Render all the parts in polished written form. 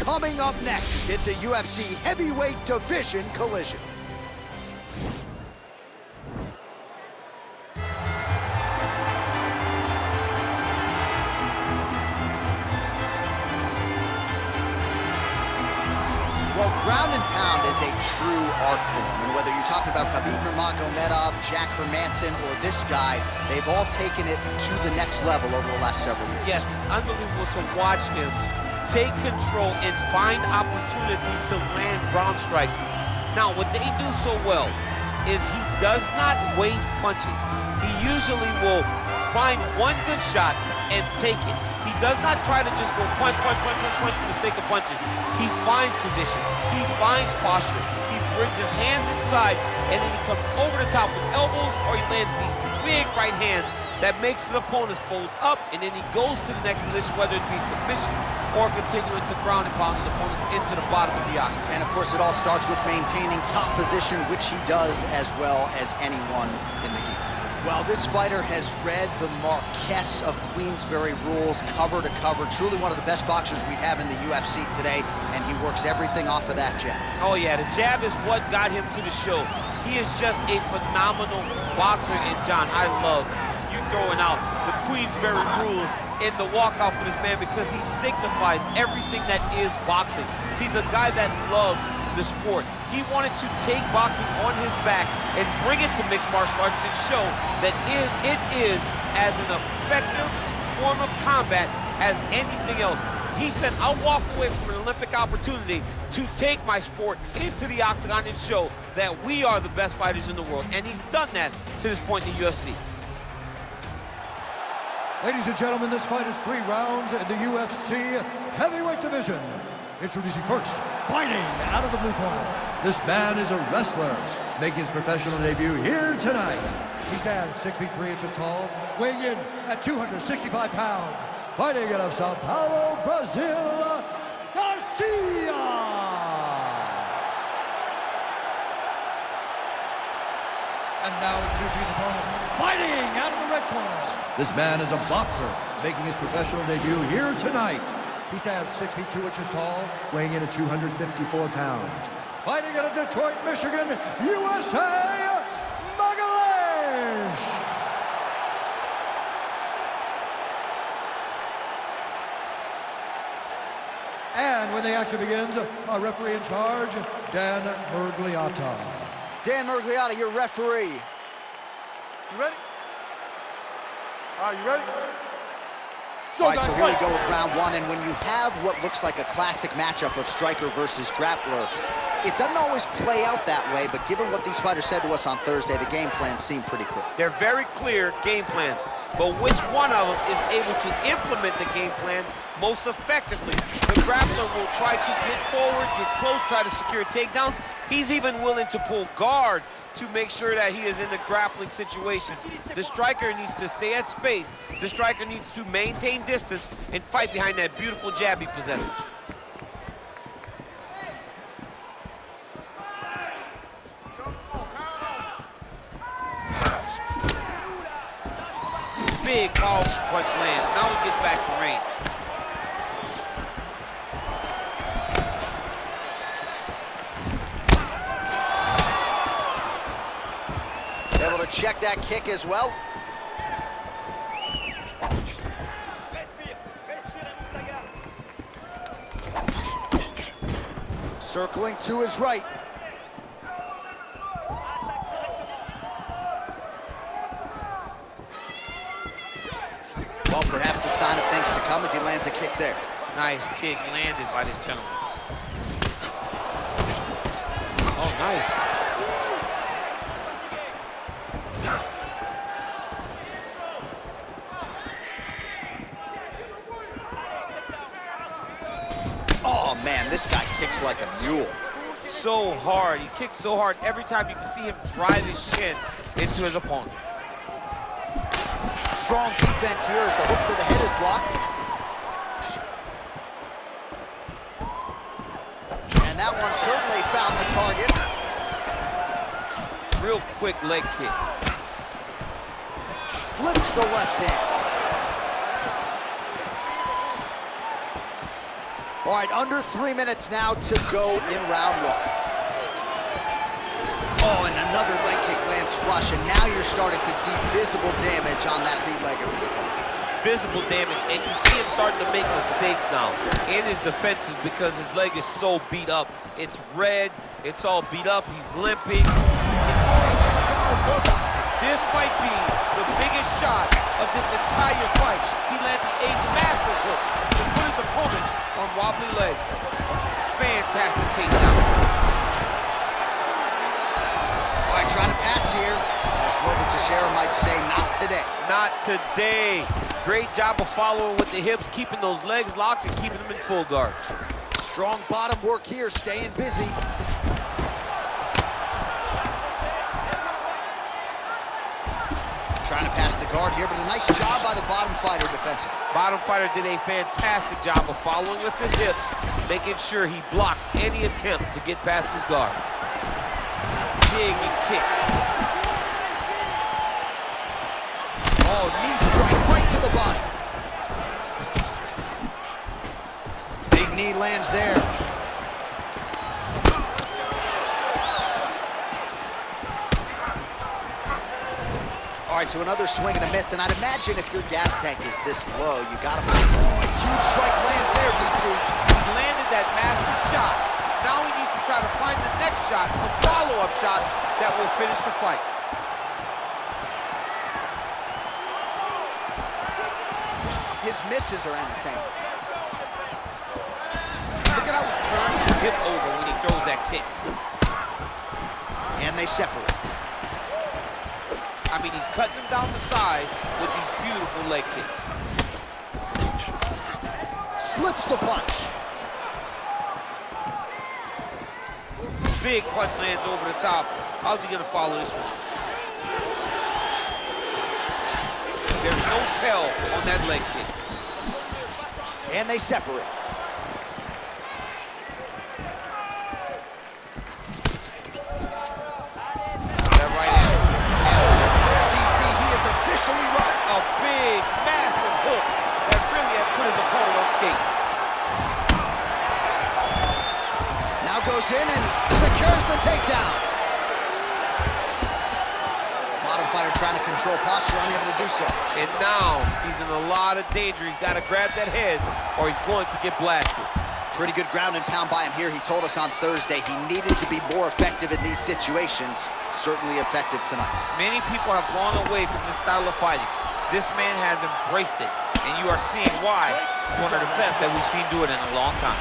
Coming up next, it's a UFC heavyweight division collision. Well, ground and pound is a true art form, and whether you're talking about Khabib Nurmagomedov, Jack Hermansson, or this guy, they've all taken it to the next level over the last several years. Yes, it's unbelievable to watch him take control and find opportunities to land ground strikes. Now, what they do so well is he does not waste punches. He usually will find one good shot and take it. He does not try to just go punch, punch, punch, punch, punch for the sake of punching. He finds position. He finds posture. He brings his hands inside, and then he comes over the top with elbows, or he lands these big right hands that makes his opponents fold up, and then he goes to the next position, whether it be submission or continuing to ground and pound his opponents into the bottom of the octagon. And of course, it all starts with maintaining top position, which he does as well as anyone in the game. Well, this fighter has read the Marquess of Queensberry rules cover to cover. Truly one of the best boxers we have in the UFC today, and he works everything off of that jab. Oh yeah, the jab is what got him to the show. He is just a phenomenal boxer, and John, I love you throwing out the Queensberry rules in the walkout for this man, because he signifies everything that is boxing. He's a guy that loves the sport. He wanted to take boxing on his back and bring it to mixed martial arts and show that it is as an effective form of combat as anything else. He said, I'll walk away from an Olympic opportunity to take my sport into the octagon and show that we are the best fighters in the world. And he's done that to this point in the UFC. Ladies and gentlemen, this fight is 3 rounds in the UFC heavyweight division. Introducing first, fighting out of the blue corner. This man is a wrestler, making his professional debut here tonight. He stands 6 feet 3 inches tall, weighing in at 265 pounds. Fighting out of Sao Paulo, Brazil, Garcia! And now introducing his opponent, fighting out of the red corner. This man is a boxer, making his professional debut here tonight. He stands 6 feet 2 inches tall, weighing in at 254 pounds. Fighting out of Detroit, Michigan, USA, Magalhaes! And when the action begins, our referee in charge, Dan Mergliotta. Dan Mergliotta, your referee. You ready? All right, you ready? All right, so here we go with round 1, and when you have what looks like a classic matchup of striker versus grappler, it doesn't always play out that way, but given what these fighters said to us on Thursday, the game plans seem pretty clear. They're very clear game plans, but which one of them is able to implement the game plan most effectively? The grappler will try to get forward, get close, try to secure takedowns. He's even willing to pull guard to make sure that he is in the grappling situations. The striker needs to stay at space. The striker needs to maintain distance and fight behind that beautiful jab he possesses. Big powerful punch lands. Now we get back to range. Able to check that kick as well. Circling to his right. Well, perhaps a sign of things to come as he lands a kick there. Nice kick landed by this gentleman. Oh, nice. Oh, man, this guy kicks like a mule. So hard. He kicks so hard. Every time you can see him drive his shin into his opponent. Strong defense here as the hook to the head is blocked. And that one certainly found the target. Real quick leg kick. Slips the left hand. All right, under 3 minutes now to go in round one. Oh, and another leg kick lands flush, and now you're starting to see visible damage on that lead leg of his opponent. Visible damage, and you see him starting to make mistakes now in his defenses because his leg is so beat up. It's red, it's all beat up, he's limping. This might be the biggest shot of this entire fight. He landed a massive hook to put his opponent on wobbly legs. Fantastic takedown. All right, trying to pass here. As Glover Teixeira might say, not today. Not today. Great job of following with the hips, keeping those legs locked and keeping them in full guard. Strong bottom work here, staying busy. Trying to pass the guard here, but a nice job by the bottom fighter defensively. Bottom fighter did a fantastic job of following with his hips, making sure he blocked any attempt to get past his guard. Big kick. Oh, knee strike right to the body. Big knee lands there. All right, so another swing and a miss, and I'd imagine if your gas tank is this low, you gotta find. Oh, a huge strike lands there, DC. He landed that massive shot. Now he needs to try to find the next shot, the follow-up shot that will finish the fight. His misses are entertaining. Look at how he turns his hip over when he throws that kick. And they separate. I mean, he's cutting them down to size with these beautiful leg kicks. Slips the punch. Big punch lands over the top. How's he gonna follow this one? There's no tell on that leg kick. And they separate. That right hand. DC, he is officially run. A big, massive hook that really has put his opponent on skates. Now goes in and secures the takedown. Bottom fighter trying to control posture, unable to do so. And now he's in a lot of danger. He's got to grab that head or he's going to get blasted. Pretty good ground and pound by him here. He told us on Thursday he needed to be more effective in these situations. Certainly effective tonight. Many people have gone away from this style of fighting. This man has embraced it, and you are seeing why he's one of the best that we've seen do it in a long time.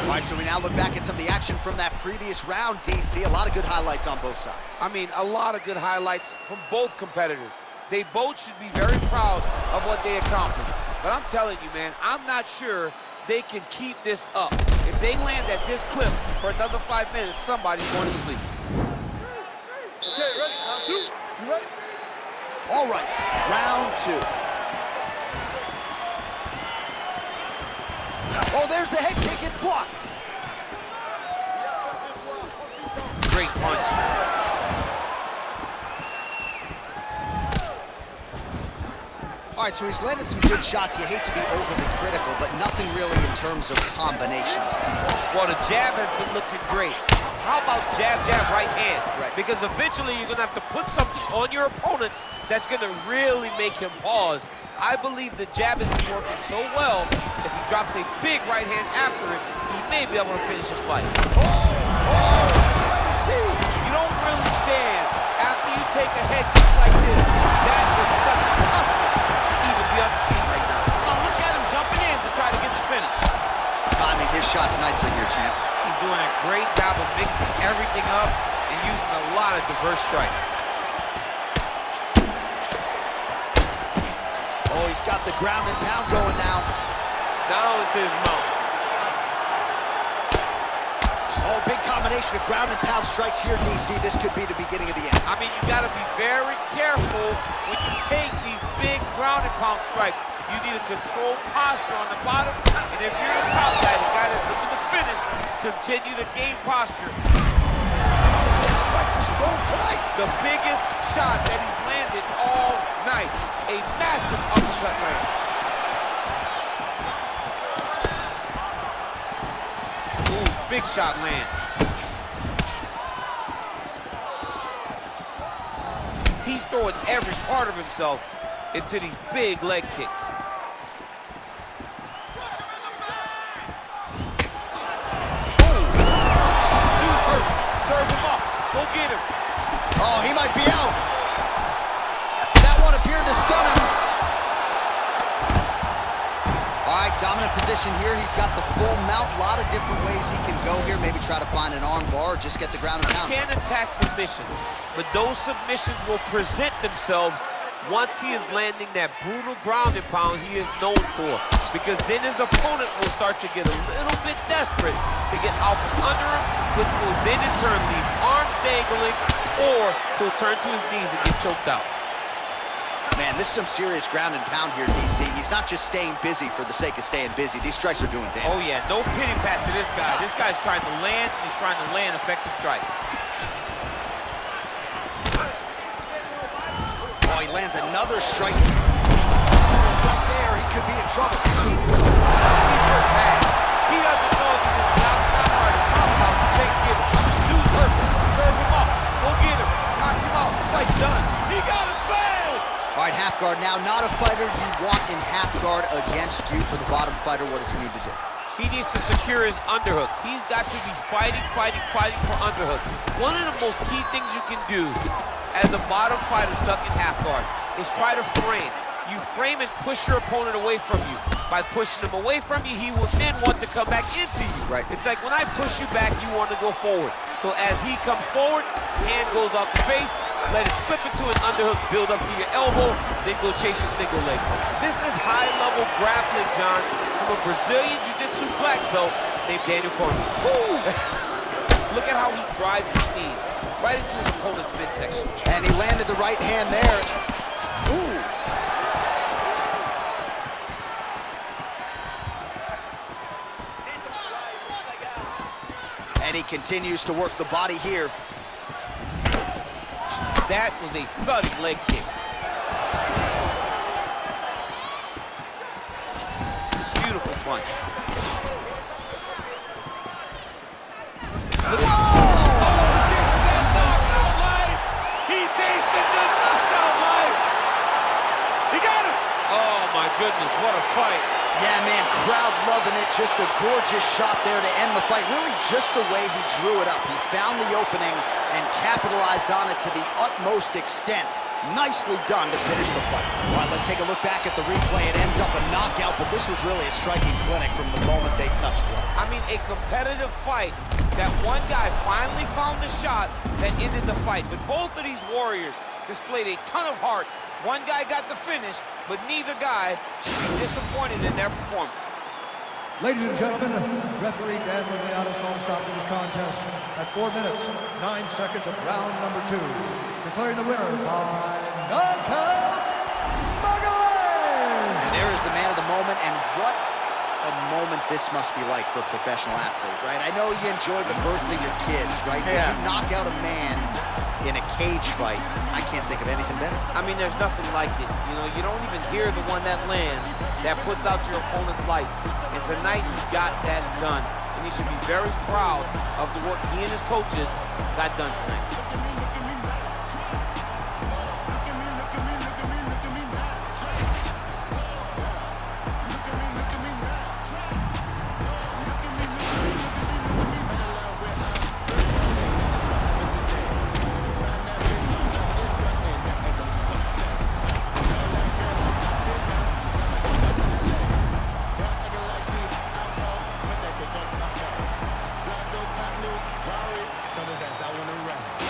All right, so we now look back at some of the action from that previous round, DC. A lot of good highlights on both sides. I mean, a lot of good highlights from both competitors. They both should be very proud of what they accomplished. But I'm telling you, man, I'm not sure they can keep this up. If they land at this clip for another 5 minutes, somebody's going to sleep. Okay, ready? Round two. You ready? All right, round two. Oh, there's the head kick. It's blocked. Great punch. All right, so he's landed some good shots. You hate to be overly critical, but nothing really in terms of combinations tonight. Well, the jab has been looking great. How about jab, jab, right hand? Right. Because eventually you're going to have to put something on your opponent that's going to really make him pause. I believe the jab has been working so well, if he drops a big right hand after it, he may be able to finish his fight. You don't really stand after you take a head kick like this. That is such toughness to even be on his feet right now. Now look at him jumping in to try to get the finish. Timing his shots nicely here, champ. He's doing a great job of mixing everything up and using a lot of diverse strikes. Oh, he's got the ground and pound going now. Now into his mouth. Oh, big combination of ground and pound strikes here, DC. This could be the beginning of the end. I mean, you got to be very careful when you take these big ground and pound strikes. You need a controlled posture on the bottom, and if you're the top guy, the guy that's looking to finish, continue to gain posture. This striker's thrown tonight. The biggest shot that he's landed it all night. A massive uppercut land. Ooh, big shot lands. He's throwing every part of himself into these big leg kicks. He's hurt. Serve him up. Go get him. Oh, he might be out. That one appeared to stun him. All right, dominant position here. He's got the full mount. A lot of different ways he can go here. Maybe try to find an arm bar or just get the ground and pound. He can't attack submission, but those submissions will present themselves once he is landing that brutal ground and pound he is known for. Because then his opponent will start to get a little bit desperate to get out from under him, which will then in turn leave arms dangling, or he'll turn to his knees and get choked out. Man, this is some serious ground and pound here, DC. He's not just staying busy for the sake of staying busy. These strikes are doing damage. Oh yeah, no pity pat to this guy. This guy's trying to land, and he's trying to land effective strikes. Oh, he lands another strike. Right there, he could be in trouble. He's hurt bad. He doesn't know if he's in South Carolina or South South Thanksgiving. Dude's hurt. Serve him up. Go get him. Knock him out. Fight's done. He got him bad. All right, half guard now. Not a fighter you want in half guard against you. For the bottom fighter, what does he need to do? He needs to secure his underhook. He's got to be fighting for underhook. One of the most key things you can do as a bottom fighter stuck in half guard is try to frame. You frame and push your opponent away from you. By pushing him away from you, he will then want to come back into you. Right. It's like when I push you back, you want to go forward. So as he comes forward, hand goes off the face, let it slip into an underhook, build up to your elbow, then go chase your single leg. This is high-level grappling, John, from a Brazilian Jiu-Jitsu black belt named Daniel Cormier. Look at how he drives his knee right into his opponent's midsection. And he landed the right hand there. Ooh. And he continues to work the body here. That was a thudding leg kick. Beautiful punch. Look at he tasted that knockout life. He tasted the knockout life. He got him. Oh my goodness, what a fight. Yeah, man, crowd loving it. Just a gorgeous shot there to end the fight. Really just the way he drew it up. He found the opening and capitalized on it to the utmost extent. Nicely done to finish the fight. All right, let's take a look back at the replay. It ends up a knockout, but this was really a striking clinic from the moment they touched blood. I mean, a competitive fight that one guy finally found the shot that ended the fight. But both of these warriors displayed a ton of heart. One guy got the finish, but neither guy should be disappointed in their performance. Ladies and gentlemen, referee Dan Magalhaes called a stop to this contest at 4 minutes, 9 seconds of round number 2. Declaring the winner by knockout, Magalhaes! There is the man of the moment, and what a moment this must be like for a professional athlete, right? I know you enjoyed the birth of your kids, right? Yeah. But you knock out a man in a cage fight, I can't think of anything better. I mean, there's nothing like it. You know, you don't even hear the one that lands, that puts out your opponent's lights. And tonight, he got that done. And he should be very proud of the work he and his coaches got done tonight. Tell his ass I wanna rap.